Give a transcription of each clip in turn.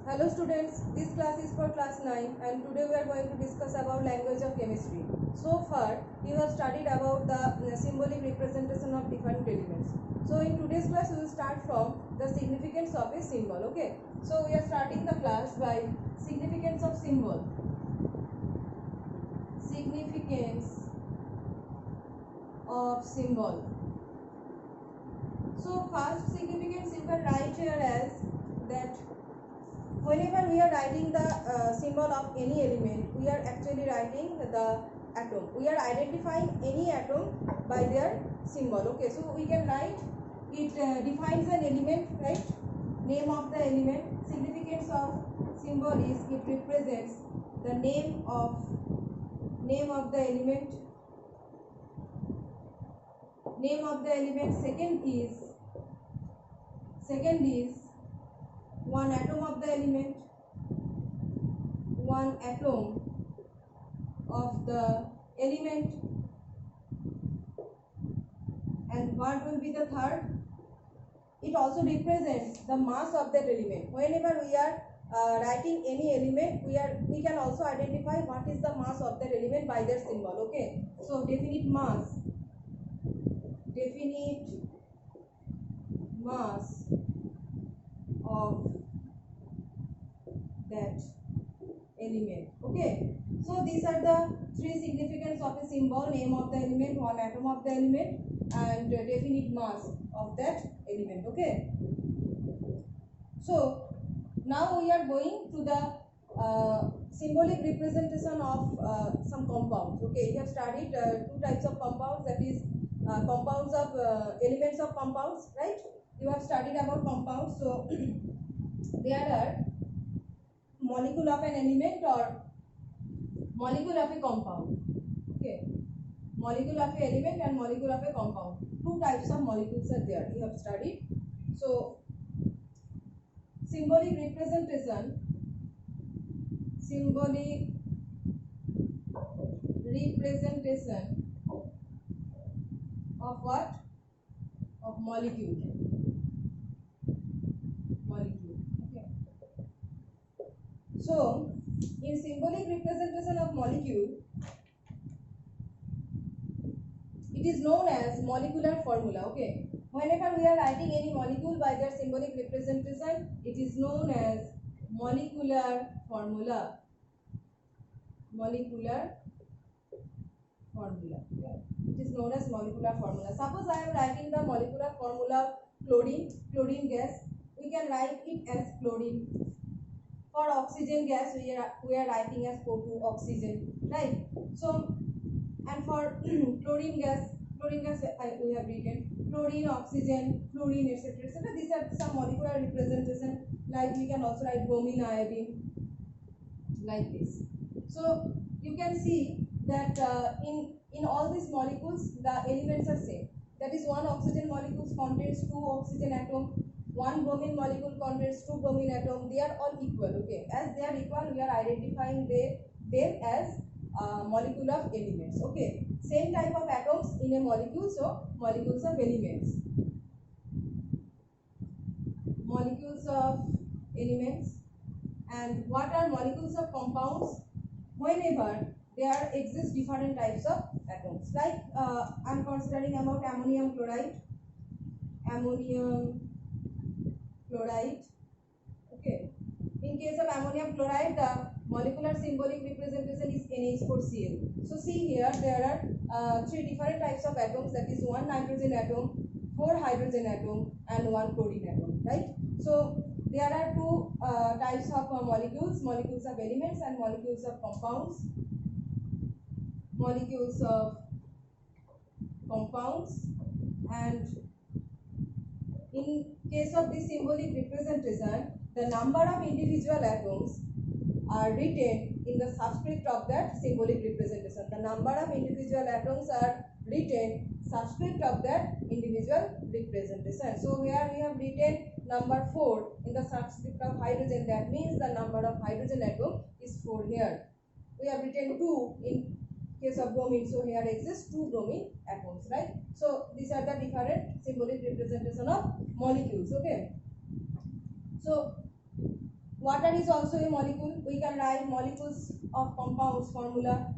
Hello students, this class is for class 9 and today we are going to discuss about language of chemistry. So far, you have studied about the symbolic representation of different elements. So in today's class, we will start from the significance of a symbol. Okay. So we are starting the class by significance of symbol. Significance of symbol. So first significance you can write here as that whenever we are writing the symbol of any element, we are actually writing the atom. We are identifying any atom by their symbol. Okay, so we can write it defines an element, right? Name of the element. Significance of symbol is it represents the name of the element. Name of the element. Second is one atom of the element, one atom of the element, and what will be the third? It also represents the mass of that element. Whenever we are writing any element, we can also identify what is the mass of that element by their symbol. Okay, so definite mass of that element. Okay, so these are the three significance of a symbol: name of the element, one atom of the element, and definite mass of that element. Okay, so now we are going to the symbolic representation of some compounds. Okay, you have studied two types of compounds, that is compounds of elements of compounds, right? You have studied about compounds. So there are molecule of an element or molecule of a compound. Okay, molecule of a element and molecule of a compound. Two types of molecules are there, you have studied. So symbolic representation of what? Of molecule. Okay. So in symbolic representation of molecule, it is known as molecular formula. Okay, whenever we are writing any molecule by their symbolic representation, it is known as molecular formula. Okay. It is known as molecular formula. Suppose I am writing the molecular formula chlorine gas. We can write it as chlorine. For oxygen gas, we are writing as O2, oxygen, right? So, and for chlorine gas we have written chlorine, oxygen, fluorine, etc., etc. These are some molecular representation. Like we can also write bromine, iodine, like this. So you can see that in all these molecules the elements are same. That is, one oxygen molecule contains two oxygen atom, one bromine molecule contains two bromine atom. They are all equal. Okay, as they are equal, we are identifying them as molecule of elements. Okay, same type of atoms in a molecule, so molecules of elements. And what are molecules of compounds? Whenever there exist different types of atoms, like I am considering about ammonium chloride. Okay, in case of ammonium chloride, the molecular symbolic representation is NH4Cl. So see here, there are three different types of atoms, that is one nitrogen atom, four hydrogen atom, and one chlorine atom, right? So there are two types of molecules of elements and molecules of compounds. And in case of the symbolic representation, the number of individual atoms are written in the subscript of that symbolic representation. The number of individual atoms are written subscript of that individual representation. So here we have written number 4 in the subscript of hydrogen. That means the number of hydrogen atom is 4 here. We have written 2 in case of bromine, so here exists 2 bromine atoms, right? So these are the different symbolic representation of molecules. Okay, so Water is also a molecule. We can write molecules of compounds formula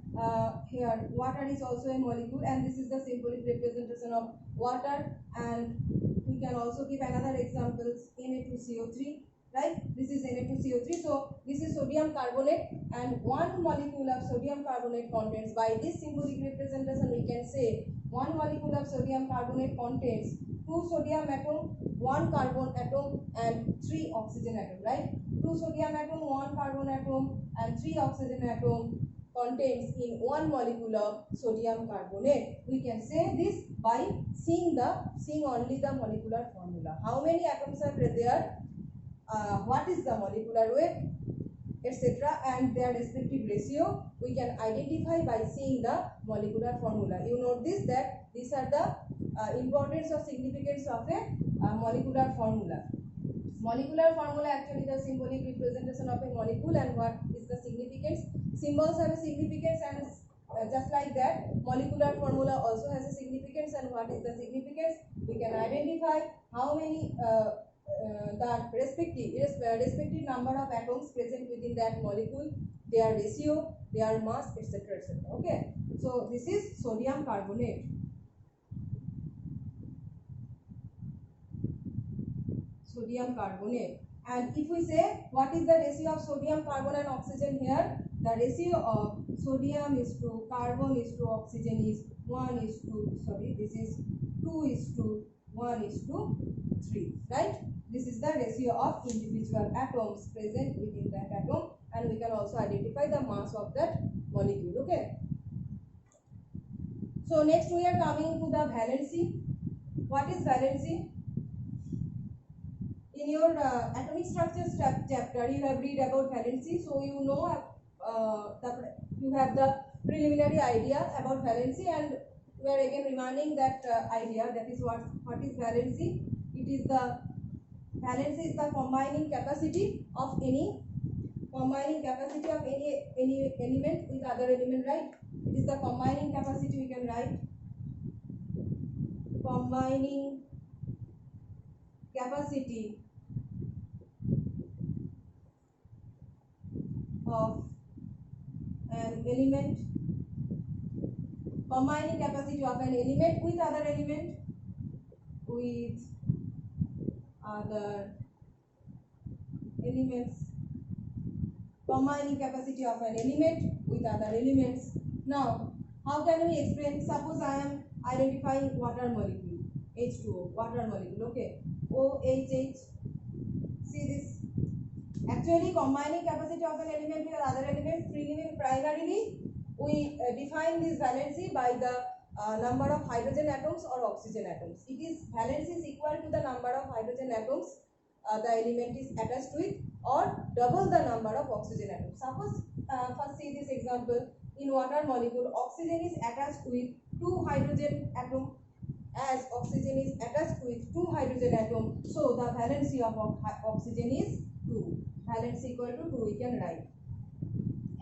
here. Water is also a molecule, and this is the symbolic representation of water. And we can also give another examples, Na2CO3, right? This is Na2CO3. So this is sodium carbonate, and one molecule of sodium carbonate contains, by this symbolic representation we can say one molecule of sodium carbonate contains 2 sodium atom, 1 carbon atom and 3 oxygen atom, right? 2 sodium atom, 1 carbon atom and 3 oxygen atom contains in one molecule of sodium carbonate. We can say this by seeing only the molecular formula. How many atoms are there? What is the molecular weight, etc., and their respective ratio we can identify by seeing the molecular formula. You note this, that these are the importance or significance of a molecular formula. Molecular formula actually the symbolic representation of a molecule, and what is the significance. Symbols have a significance, and just like that molecular formula also has a significance, and what is the significance we can identify how many the respective number of atoms present within that molecule, their ratio, their mass, etc., etc. Okay, so this is sodium carbonate. Sodium carbonate. And if we say what is the ratio of sodium, carbon and oxygen here, the ratio of sodium is to carbon is to oxygen is 1 is to, sorry, this is 2 is to 1 is to 3, right? This is the ratio of individual atoms present within that atom, and we can also identify the mass of that molecule. Okay, so next we are coming to the valency. What is valency? In your atomic structures chapter you have read about valency, so you know you have the preliminary idea about valency, and we are again reminding that idea, that is what is valency. It is the valency is the combining capacity of any element with other element, right? It is the combining capacity. We can write combining capacity of an element, combining capacity of an element with other element, combining capacity of an element with other elements. Now, how can we explain? Suppose I am identifying water molecule, H2O, water molecule, okay, OHH. See this. Actually, combining capacity of an element with other element, primarily we define this valency by the number of hydrogen atoms or oxygen atoms. It is valency is equal to the number of hydrogen atoms the element is attached with, or double the number of oxygen atoms. Suppose first see this example. In water molecule, oxygen is attached with 2 hydrogen atoms. As oxygen is attached with 2 hydrogen atoms, so the valency of oxygen is 2. Valency equal to 2 we can write.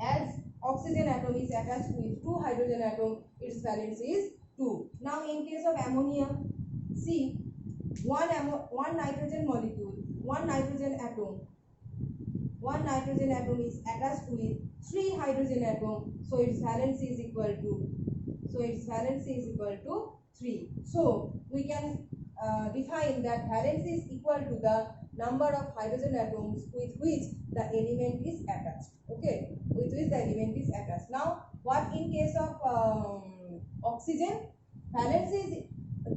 As oxygen atom is attached with 2 hydrogen atoms, its valency is 2. Now in case of ammonia, see one nitrogen molecule, one nitrogen atom is attached with 3 hydrogen atoms, so its valency is equal to 3. So we can define that valency is equal to the number of hydrogen atoms with which the element is attached. Okay, with which the element is attached. Now, what in case of oxygen? Valency is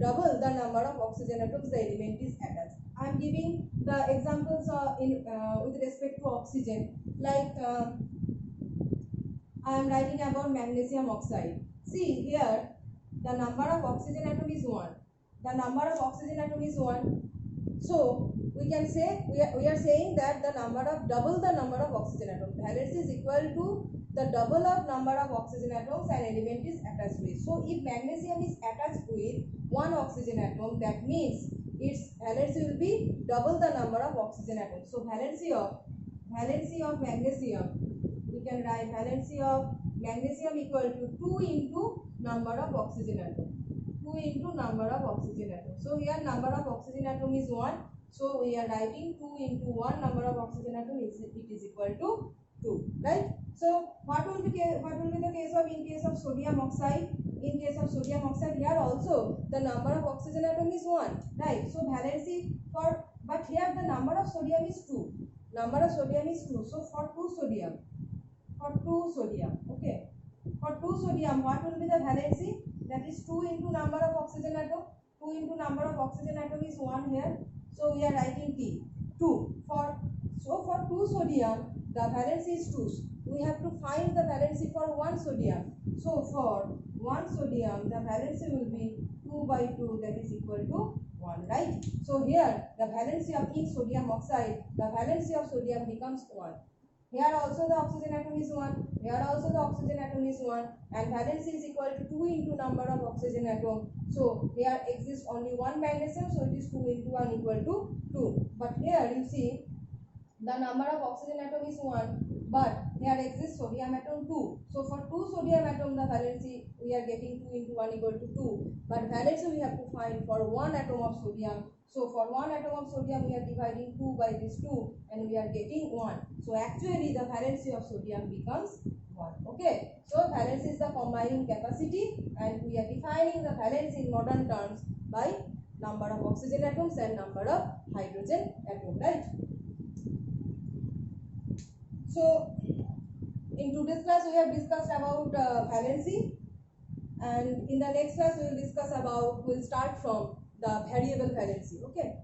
double the number of oxygen atoms the element is attached. I am giving the examples with respect to oxygen. Like I am writing about magnesium oxide. See here, the number of oxygen atom is 1. The number of oxygen atom is 1. So we can say we are saying that the number of double the number of oxygen atoms. Valency is equal to the double of number of oxygen atoms an element is attached with. So if magnesium is attached with 1 oxygen atom, that means its valency will be double the number of oxygen atoms. So valency of magnesium, we can write valency of magnesium equal to 2 into number of oxygen atom. 2 into number of oxygen atom. So here number of oxygen atom is 1. So we are writing 2 into 1 number of oxygen atom is it is equal to 2, right? So what will be the case of in case of sodium oxide? In case of sodium oxide, here also the number of oxygen atom is 1, right? So valency for, but here the number of sodium is 2. Number of sodium is 2. So for 2 sodium, okay. For 2 sodium, what will be the valency? That is 2 into number of oxygen atom. 2 into number of oxygen atom is 1 here. So we are writing T 2. For 2 sodium, the valency is 2. We have to find the valency for 1 sodium. So for 1 sodium, the valency will be 2 by 2, that is equal to 1, right? So here the valency of each sodium oxide, the valency of sodium becomes 1. Here also the oxygen atom is 1. Here also the oxygen atom is 1. And valency is equal to 2 into number of oxygen atom. So here exists only one magnesium. So it is 2 into 1 equal to 2. But here you see the number of oxygen atom is 1. But here exists sodium atom 2. So for 2 sodium atom the valency we are getting 2 into 1 equal to 2. But valency we have to find for 1 atom of sodium. So for 1 atom of sodium we are dividing 2 by this 2 and we are getting 1. So actually the valency of sodium becomes 1. Okay. So valency is the combining capacity and we are defining the valency in modern terms by number of oxygen atoms and number of hydrogen atom, right? So in today's class we have discussed about valency, and in the next class we will discuss about, we will start from the variable valency. Okay.